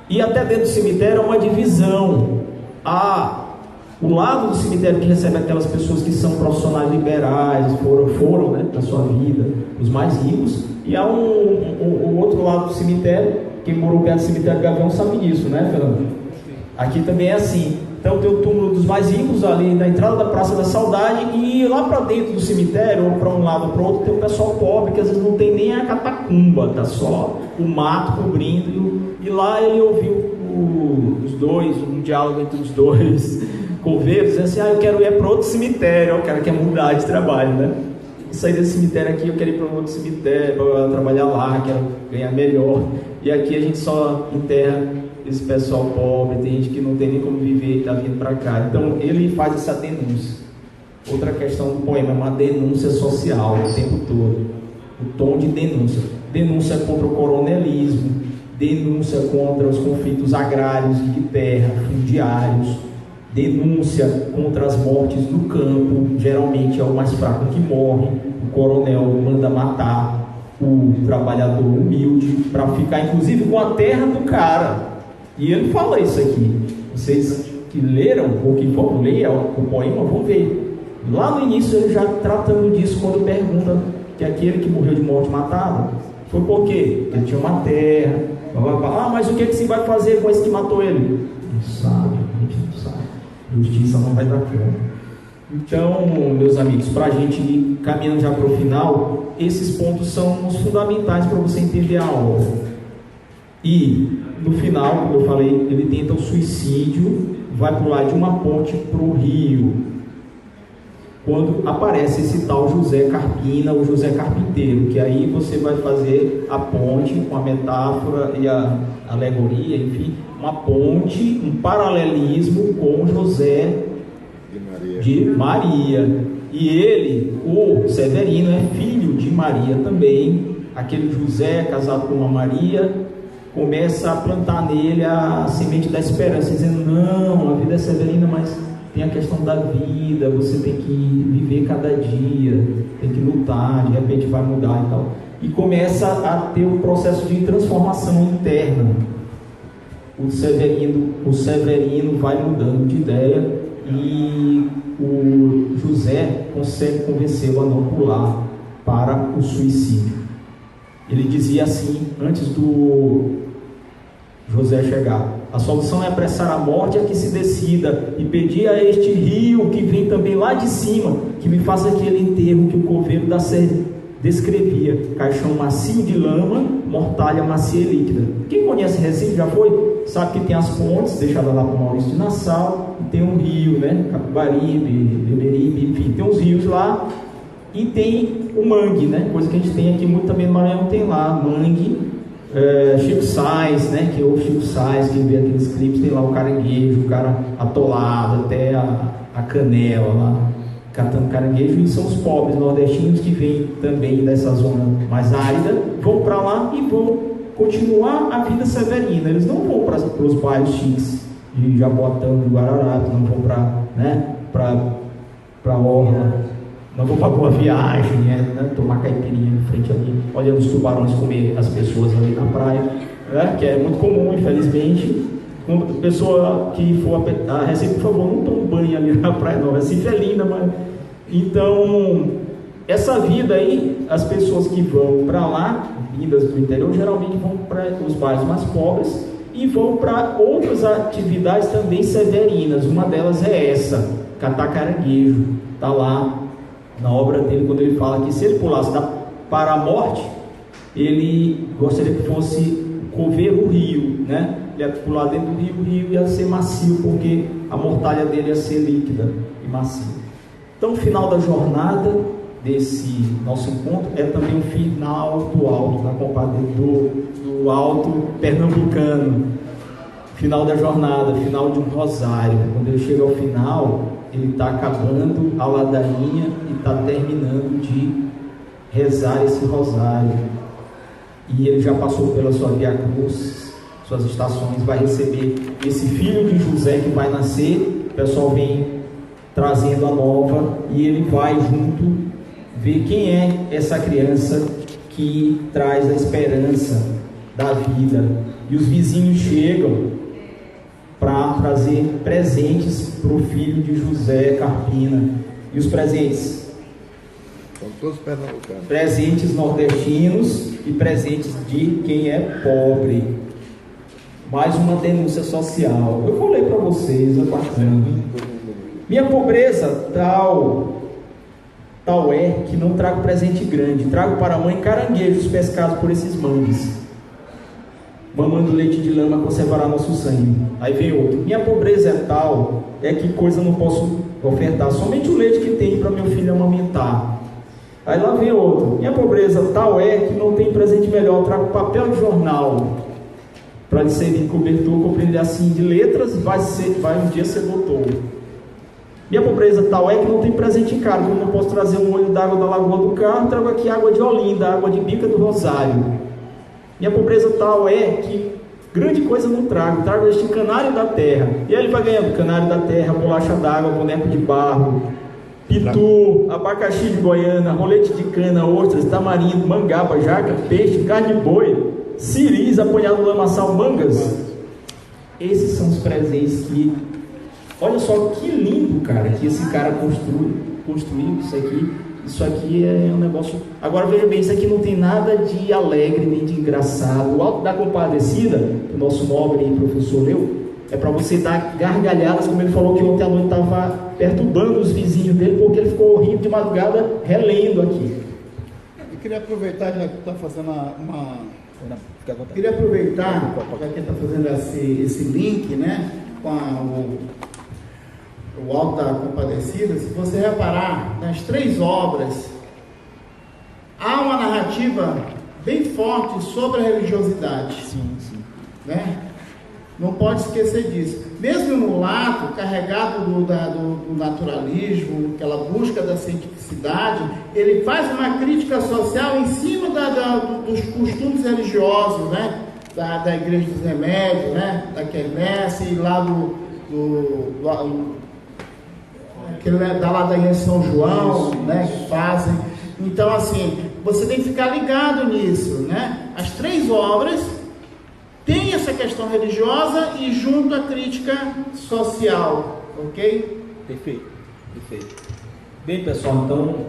Speaker 4: E até dentro do cemitério há uma divisão. Há o lado do cemitério que recebe aquelas pessoas que são profissionais liberais, foram né, da sua vida, os mais ricos, e há o outro lado do cemitério. Quem morou perto do cemitério do Gavião sabe disso, né, Fernando? Aqui também é assim. Então tem o túmulo dos mais ricos ali na entrada da Praça da Saudade, e lá para dentro do cemitério, ou para um lado ou para o outro, tem o pessoal pobre que às vezes não tem nem a catacumba, tá só o mato cobrindo. E lá ele ouviu um diálogo entre os dois coveiros, dizendo assim: eu quero ir para outro cemitério. O cara quer mudar de trabalho, né? Sair desse cemitério aqui, eu quero ir para outro cemitério, para trabalhar lá, quero ganhar melhor. E aqui a gente só enterra esse pessoal pobre, tem gente que não tem nem como viver e está vindo para cá. Então ele faz essa denúncia. Outra questão do poema é uma denúncia social o tempo todo, o tom de denúncia. Denúncia contra o coronelismo, denúncia contra os conflitos agrários de terra, fundiários, denúncia contra as mortes no campo. Geralmente é o mais fraco que morre. O coronel manda matar o trabalhador humilde para ficar inclusive com a terra do cara. E ele fala isso aqui. Vocês que leram ou que vão ler o poema vão ver. Lá no início ele já tratando disso, quando pergunta que aquele que morreu de morte matada foi por quê? Porque ele tinha uma terra. Mas o que você vai fazer com esse que matou ele? Não sabe, a gente não sabe. Justiça não vai dar conta. Então, meus amigos, para a gente ir caminhando já para o final, esses pontos são os fundamentais para você entender a obra. E no final, como eu falei, ele tenta o suicídio, vai pular de uma ponte para o rio. Quando aparece esse tal José Carpina, ou José Carpinteiro, que aí você vai fazer a ponte com a metáfora e a alegoria, enfim, uma ponte, um paralelismo com José de Maria. E ele, o Severino, é filho de Maria também. Aquele José, casado com uma Maria, começa a plantar nele a semente da esperança, dizendo: não, a vida é severina, mas tem a questão da vida, você tem que viver cada dia, tem que lutar, de repente vai mudar e tal. E começa a ter um processo de transformação interna. O Severino vai mudando de ideia e o José consegue convencê-lo a não pular para o suicídio. Ele dizia assim, antes do José chegar: a solução é apressar a morte, a que se decida, e pedir a este rio que vem também lá de cima, que me faça aquele enterro que o coveiro da Sé descrevia: caixão macio de lama, mortalha macia e líquida. Quem conhece Recife, já foi, sabe que tem as pontes deixadas lá por Maurício de Nassau, e tem um rio, né, Capibaribe, Beberibe, enfim, tem uns rios lá, e tem o mangue, né, coisa que a gente tem aqui muito também no Maranhão, tem lá mangue. Chico Sainz, né, que ouve Chico Sainz, que vê aqueles clipes, tem lá o caranguejo, o cara atolado até a canela lá, catando caranguejo. E são os pobres nordestinos que vêm também dessa zona mais árida, vão para lá e vão continuar a vida severina. Eles não vão para os bairros chiques de Jaboatão, de Guararapes, não vão para, né, para Orla, não vou para Boa Viagem, né, tomar caipirinha em frente ali, olhando os tubarões comer as pessoas ali na praia, né, que é muito comum, infelizmente. Uma pessoa que for a Recife, por favor, não tome banho ali na praia, não. Recife é linda, mas... Então, essa vida aí, as pessoas que vão para lá, vindas do interior, geralmente vão para os bairros mais pobres e vão para outras atividades também severinas. Uma delas é essa, catar caranguejo. Está lá na obra dele, quando ele fala que se ele pulasse para a morte, ele gostaria que fosse correr o rio, né? Ele ia pular dentro do rio, o rio ia ser macio, porque a mortalha dele ia ser líquida e macia. Então, o final da jornada desse nosso encontro é também o final do alto, da compadre do alto pernambucano. Final da jornada, final de um rosário. Quando ele chega ao final, ele está acabando a ladainha e está terminando de rezar esse rosário. E ele já passou pela sua Via Cruz, suas estações, vai receber esse filho de José que vai nascer. O pessoal vem trazendo a nova e ele vai junto ver quem é essa criança que traz a esperança da vida. E os vizinhos chegam para trazer presentes para o filho de José Carpina. E os presentes?
Speaker 3: São todos pernambucanos. Presentes
Speaker 4: nordestinos e presentes de quem é pobre. Mais uma denúncia social. Eu vou ler para vocês, é bacana. Minha pobreza tal é que não trago presente grande. Trago para a mãe caranguejos pescados por esses mangues. Mamando leite de lama conservará nosso sangue. Aí vem outro: minha pobreza é tal, é que coisa não posso ofertar, somente o leite que tem para meu filho amamentar. Aí lá vem outro: minha pobreza tal é que não tem presente melhor, trago papel de jornal para lhe servir cobertor, compreender assim de letras, vai um dia ser doutor. Minha pobreza tal é que não tem presente caro, como não posso trazer um olho d'água da Lagoa do Carro, trago aqui água de Olinda, água de Bica do Rosário. Minha pobreza tal é que grande coisa não trago este canário da terra. E aí ele vai ganhando canário da terra, bolacha d'água, boneco de barro, pitu, abacaxi de Goiânia, rolete de cana, ostras, tamarindo, mangaba, jaca, peixe, carne de boi, ciris, apanhado no lamaçal, mangas. Esses são os presentes que... Olha só que lindo, cara, que esse cara construiu isso aqui. Isso aqui é um negócio... Agora veja bem, isso aqui não tem nada de alegre nem de engraçado. O Alto da Compadecida, que o nosso nobre professor leu, É para você dar gargalhadas, como ele falou que ontem à noite estava perturbando os vizinhos dele, porque ele ficou rindo de madrugada relendo aqui.
Speaker 8: Eu queria aproveitar, já que está fazendo
Speaker 1: Queria aproveitar, já que está fazendo esse link, né, com o Alto da Compadecida, se você reparar, nas 3 obras, há uma narrativa bem forte sobre a religiosidade.
Speaker 6: Sim, sim.
Speaker 1: Né? Não pode esquecer disso. Mesmo o mulato, carregado do naturalismo, aquela busca da cientificidade, ele faz uma crítica social em cima dos costumes religiosos, né? Da Igreja dos Remédios, né? Da quermesse e lá da ladainha de São João, né? Que fazem. Então, assim, você tem que ficar ligado nisso, né? As 3 obras tem essa questão religiosa e junto a crítica social, ok?
Speaker 4: Perfeito, perfeito. Bem, pessoal, então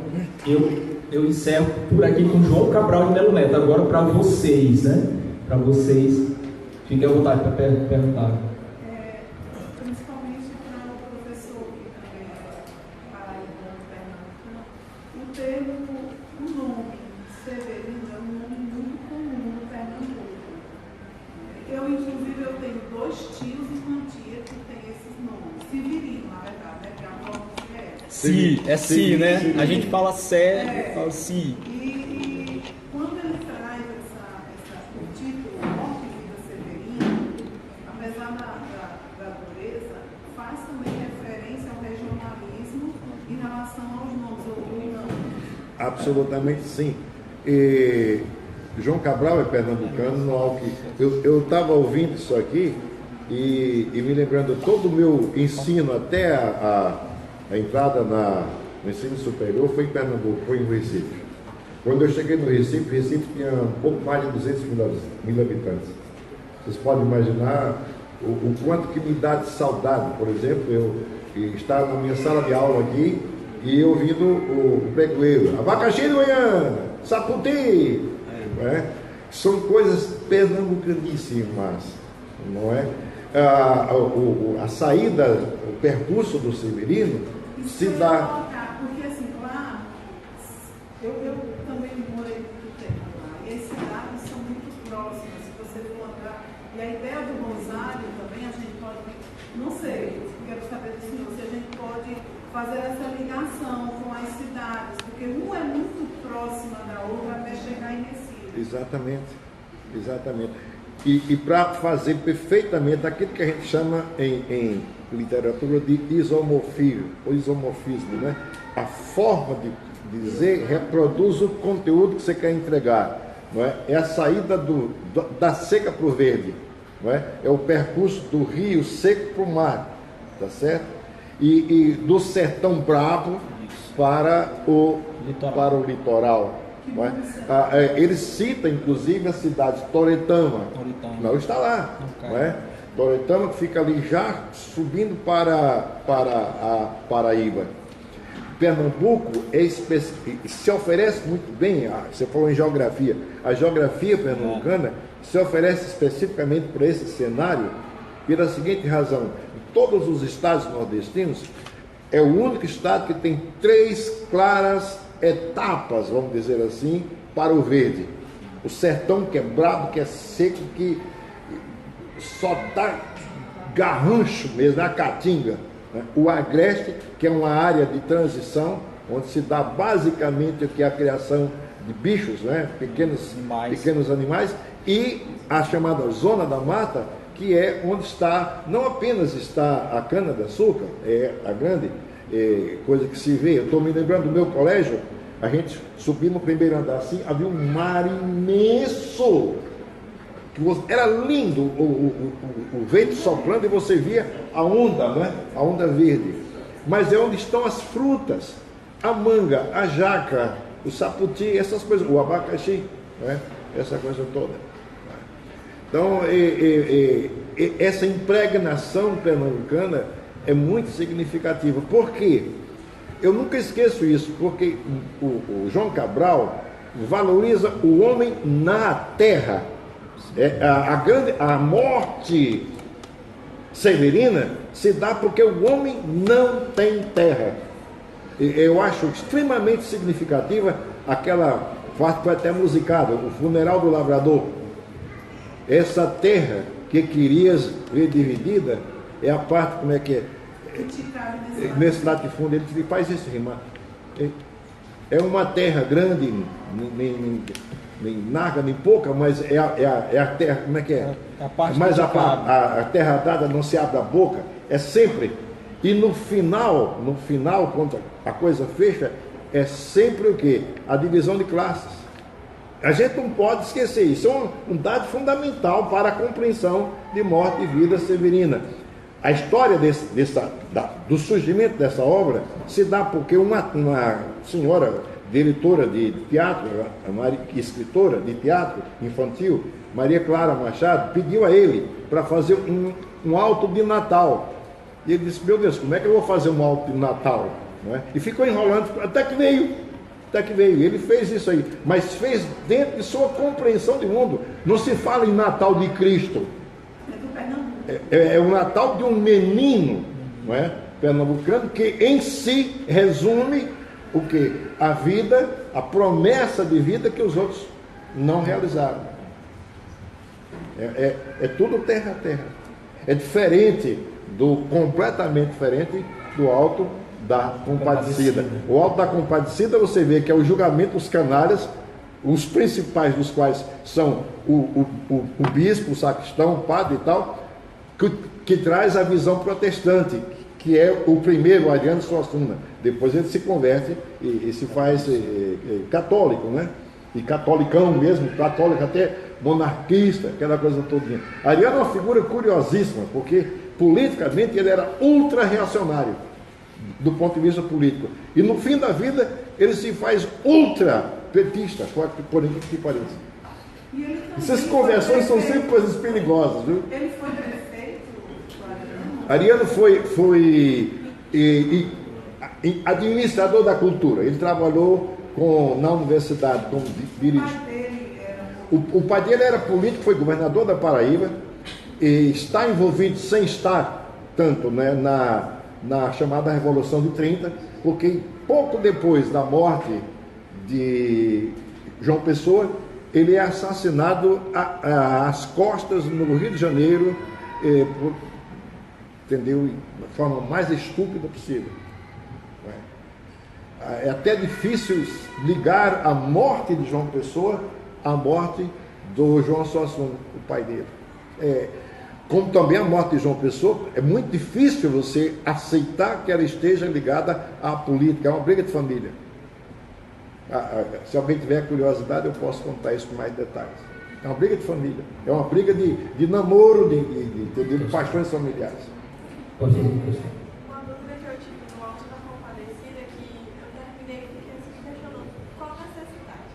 Speaker 4: eu encerro por aqui com João Cabral de Melo Neto. Agora para vocês, né? Para vocês, fiquem à vontade para perguntar.
Speaker 7: Principalmente para o professor que também é paraibano, pernambucano, o termo, o nome Severino é um nome muito comum no Pernambuco. Eu, inclusive, eu tenho 2 tios e uma tia que tem esses nomes. Severino, na verdade, né? Que é a nome que é.
Speaker 6: Si, é si, né? A gente fala sé, fala si.
Speaker 7: E quando ele traz o título Morte e Vida Severino, apesar da dureza, faz também referência ao regionalismo em relação aos nomes, ou não?
Speaker 3: Absolutamente sim. E João Cabral é pernambucano, no que eu estava ouvindo isso aqui e me lembrando todo o meu ensino até a entrada no ensino superior foi em Pernambuco, foi em Recife. Quando eu cheguei no Recife tinha um pouco mais de 200 mil habitantes. Vocês podem imaginar o quanto que me dá de saudade. Por exemplo, eu estava na minha sala de aula aqui e ouvindo o pregoeiro, abacaxi de Goiânia, saputi, né? São coisas pernambucaníssimas, não é? A saída, o percurso do Severino se dá...
Speaker 7: Porque assim, lá, eu também morei muito tempo lá, e as cidades são muito próximas, se você for andar. E a ideia do Rosário também, a gente pode, não sei, quero saber do senhor, se a gente pode fazer essa ligação com as cidades, porque uma é muito próxima da outra até chegar em Recife.
Speaker 3: Exatamente. E para fazer perfeitamente aquilo que a gente chama em literatura de isomorfismo, né? A forma de dizer reproduz o conteúdo que você quer entregar, não é? É a saída da seca para o verde, não é? É o percurso do rio seco para o mar, tá certo? E do sertão bravo para o litoral. Não é? Ele cita inclusive a cidade de Toretama. Não está lá, não é? Toretama que fica ali já subindo para a Paraíba. Pernambuco se oferece muito bem, você falou em geografia, a geografia pernambucana se oferece especificamente para esse cenário pela seguinte razão: em todos os estados nordestinos é o único estado que tem 3 claras etapas, vamos dizer assim, para o verde. O sertão, que é brabo, que é seco, que só dá garrancho mesmo, a caatinga, né? O agreste, que é uma área de transição, onde se dá basicamente o que é a criação de bichos, né? pequenos animais, e a chamada zona da mata, que é onde está, não apenas está a cana-de-açúcar, é a grande coisa que se vê. Eu estou me lembrando do meu colégio, a gente subia no primeiro andar assim, havia um mar imenso, que era lindo, o vento soprando e você via a onda, né? A onda verde. Mas é onde estão as frutas, a manga, a jaca, o saputi, essas coisas, o abacaxi, né? Essa coisa toda. Então, essa impregnação pernambucana é muito significativa. Por quê? Eu nunca esqueço isso, porque o João Cabral valoriza o homem na terra. A morte Severina se dá porque o homem não tem terra. Eu acho extremamente significativa aquela parte que foi até musicada, o funeral do lavrador. Essa terra que querias ver dividida é a parte, como é que é? Nesse latifúndio, ele faz isso rimar. É uma terra grande, nem larga, nem pouca, mas é a terra, como é que é?
Speaker 6: A parte
Speaker 3: mas
Speaker 6: que
Speaker 3: a terra dada não se abre a boca, é sempre. E no final, quando a coisa fecha, é sempre o quê? A divisão de classes. A gente não pode esquecer isso, é um dado fundamental para a compreensão de morte e vida severina. A história do surgimento dessa obra se dá porque uma senhora diretora de teatro, escritora de teatro infantil, Maria Clara Machado, pediu a ele para fazer um alto de Natal. E ele disse, meu Deus, como é que eu vou fazer um alto de Natal? Não é? E ficou enrolando, até que veio. Ele fez isso aí, mas fez dentro de sua compreensão de mundo. Não se fala em Natal de Cristo. É o Natal de um menino, não é? Pernambucano, que em si resume o quê? A vida, a promessa de vida que os outros não realizaram. É tudo terra a terra. É diferente, completamente diferente do Alto da Compadecida. O Alto da Compadecida, você vê que é o julgamento dos canalhas, os principais dos quais são o bispo, o sacristão, o padre e tal, que traz a visão protestante, que é o primeiro, Ariano Suassuna. Depois ele se converte e se faz católico, né? E catolicão mesmo, católico até monarquista, aquela coisa toda. Ariano é uma figura curiosíssima, porque politicamente ele era ultra-reacionário, do ponto de vista político. E no fim da vida ele se faz ultra-petista, por exemplo, que pareça. Essas conversões são sempre coisas perigosas, viu?
Speaker 7: Ele foi prefeito?
Speaker 3: Ariano foi administrador da cultura. Ele trabalhou na universidade como dirigente. O pai dele era político, foi governador da Paraíba e está envolvido, sem estar tanto, né, na chamada Revolução de 30, porque pouco depois da morte de João Pessoa, ele é assassinado às costas no Rio de Janeiro, entendeu? Da forma mais estúpida possível. É até difícil ligar a morte de João Pessoa à morte do João Suassuna, o pai dele. Como também a morte de João Pessoa, é muito difícil você aceitar que ela esteja ligada à política, é uma briga de família. Se alguém tiver curiosidade, eu posso contar isso com mais detalhes. É uma briga de família, é uma briga de namoro, de paixões familiares.
Speaker 9: Uma dúvida que eu tive no Alto da Compadecida é que eu terminei e fiquei se questionando qual a necessidade.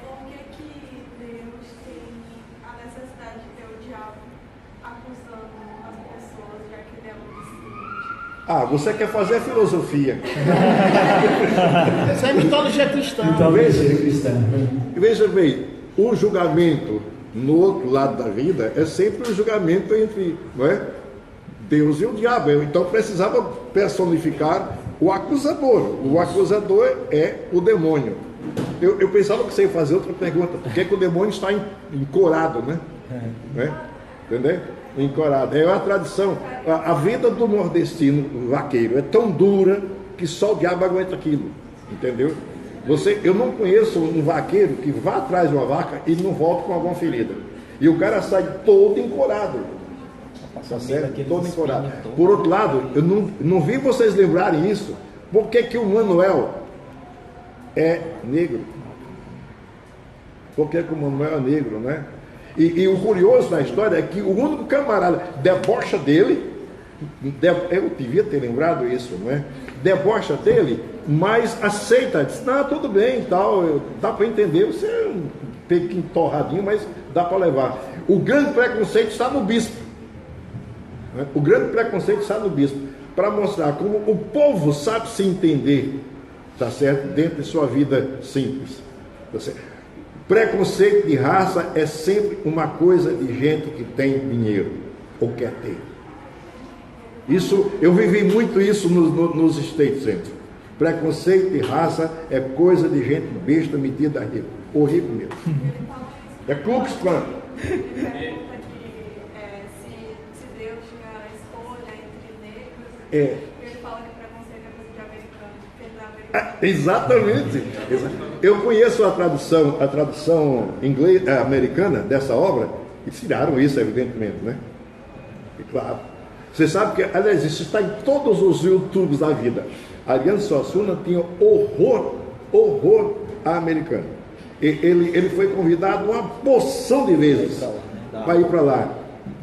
Speaker 9: Por que Deus tem a necessidade de ter o diabo acusando as pessoas, já que ele é onisciente?
Speaker 3: Você quer fazer filosofia.
Speaker 1: Essa é a mitologia cristã.
Speaker 3: Veja bem, o julgamento no outro lado da vida é sempre o julgamento entre, não é, Deus e o diabo. Então precisava personificar o acusador. O acusador é o demônio. Eu pensava que você ia fazer outra pergunta. Por que o demônio está encorado, né? Entendeu? Encorado. É uma tradição. A vida do nordestino vaqueiro é tão dura que só o diabo aguenta aquilo. Entendeu? Eu não conheço um vaqueiro que vá atrás de uma vaca e não volta com alguma ferida. E o cara sai todo encorado. Tá certo? Todo encorado. Por outro lado, eu não vi vocês lembrarem isso. Por que o Manuel é negro? Por que o Manuel é negro, né? E o curioso da história é que o único camarada debocha dele, eu devia ter lembrado isso, né? Debocha dele, mas aceita, diz, não, tudo bem, tal, dá para entender, você é um pequeno torradinho, mas dá para levar. O grande preconceito está no bispo. O grande preconceito está no bispo, para mostrar como o povo sabe se entender, tá certo? Dentro de sua vida simples. Tá certo? Preconceito de raça é sempre uma coisa de gente que tem dinheiro, ou quer ter. Isso, eu vivi muito isso nos States, gente. Preconceito de raça é coisa de gente besta metida rico. Horrível mesmo. É Ku Klux Klan.
Speaker 9: Ele pergunta que se Deus tinha a escolha entre negros, ele fala que preconceito é coisa de americano,
Speaker 3: Exatamente. Eu conheço a tradução americana dessa obra, e tiraram isso, evidentemente, né? E claro. Você sabe que, aliás, isso está em todos os YouTubes da vida. Ariano Suassuna tinha horror à americana. Ele foi convidado uma porção de vezes para ir para lá.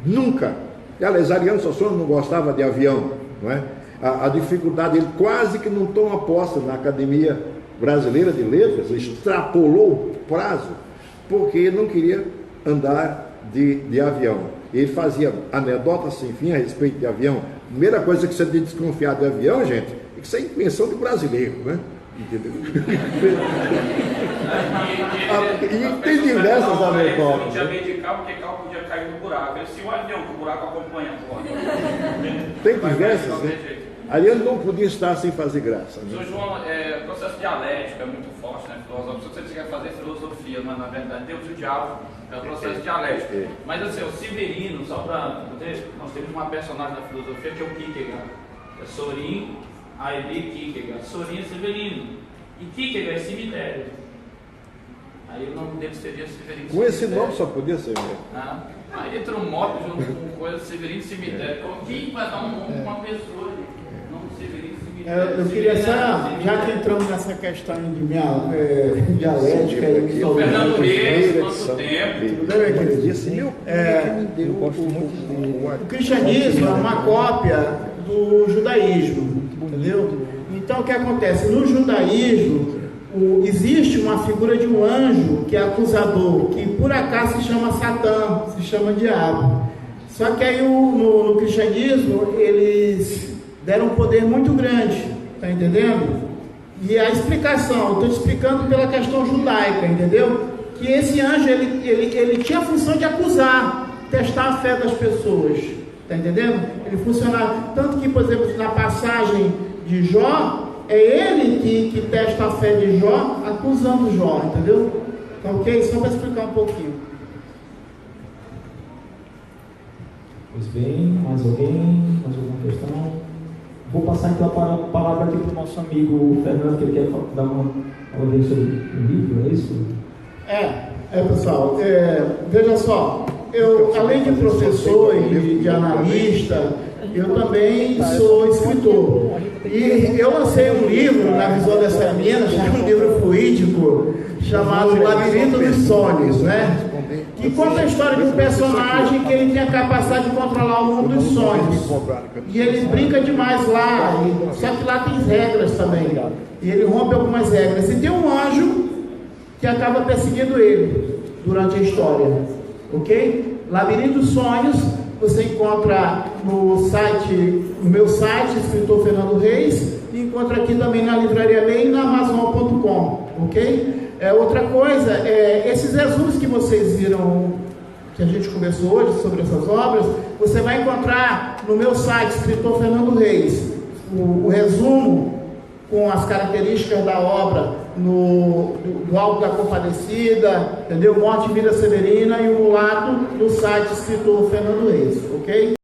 Speaker 3: Nunca. E, aliás, Ariano Suassuna não gostava de avião, não é? A dificuldade, ele quase que não toma posse na Academia Brasileira de Letras, extrapolou o prazo, porque ele não queria andar de avião. Ele fazia anedotas sem fim a respeito de avião. A primeira coisa que você tem que desconfiar de avião, gente, é que isso é invenção de brasileiro, né? Entendeu? E tem diversas anedotas.
Speaker 10: Não tinha medo de carro, porque carro podia cair no buraco. Se o avião, que o buraco acompanha.
Speaker 3: Tem diversas, né? Ariano não podia estar sem fazer graça. Né?
Speaker 10: Sr. João, o processo dialético é muito forte, né? Filosofia, se você quer fazer filosofia, mas na verdade Deus e o diabo é o processo dialético. Mas assim, o Severino, só para dizer, nós temos uma personagem da filosofia que é o Kierkegaard. É Sorin Aimé Kierkegaard. Sorin é Severino. E Kierkegaard é cemitério. Aí o nome dele seria Severino.
Speaker 3: Com esse nome só podia ser mesmo.
Speaker 10: Aí entra um moto junto com coisa Severino Cemitério. Quem vai dar um nome para uma pessoa?
Speaker 8: Eu queria só, já que entramos nessa questão de dialética e sobre
Speaker 10: Fernando Reis, quanto tempo?
Speaker 1: O cristianismo é uma cópia do judaísmo, entendeu? Então o que acontece? No judaísmo existe uma figura de um anjo que é acusador, que por acaso se chama Satã, se chama diabo. Só que aí no cristianismo eles deram um poder muito grande, tá entendendo? E a explicação, eu estou te explicando pela questão judaica, entendeu? Que esse anjo, ele tinha a função de acusar, testar a fé das pessoas, tá entendendo? Ele funcionava, tanto que, por exemplo, na passagem de Jó, é ele que testa a fé de Jó, acusando Jó, entendeu? Tá ok? Só para explicar um pouquinho.
Speaker 4: Pois bem, mais alguém? Mais alguma questão? Vou passar então a palavra aqui para o nosso amigo Fernando, que ele quer dar uma vez sobre o livro, é isso?
Speaker 1: Pessoal, veja só, eu além de professor e de analista, eu também sou escritor. E eu lancei um livro na visão dessa menina, um livro fluídico, chamado Labirinto dos Sonhos, né? Que conta a história de um personagem que ele tem a capacidade de controlar o mundo dos sonhos. E ele brinca demais lá, só que lá tem regras também. E ele rompe algumas regras. E tem um anjo que acaba perseguindo ele durante a história. Ok? Labirinto dos Sonhos, você encontra no meu site, escritor Fernando Reis, e encontra aqui também na Livraria Lei e na Amazon.com. Ok? Outra coisa, esses resumos que vocês viram, que a gente conversou hoje sobre essas obras, você vai encontrar no meu site, escritor Fernando Reis, o resumo com as características da obra do Alto da Compadecida, entendeu? Morte e Vida Severina e o Mulato no site escritor Fernando Reis, ok?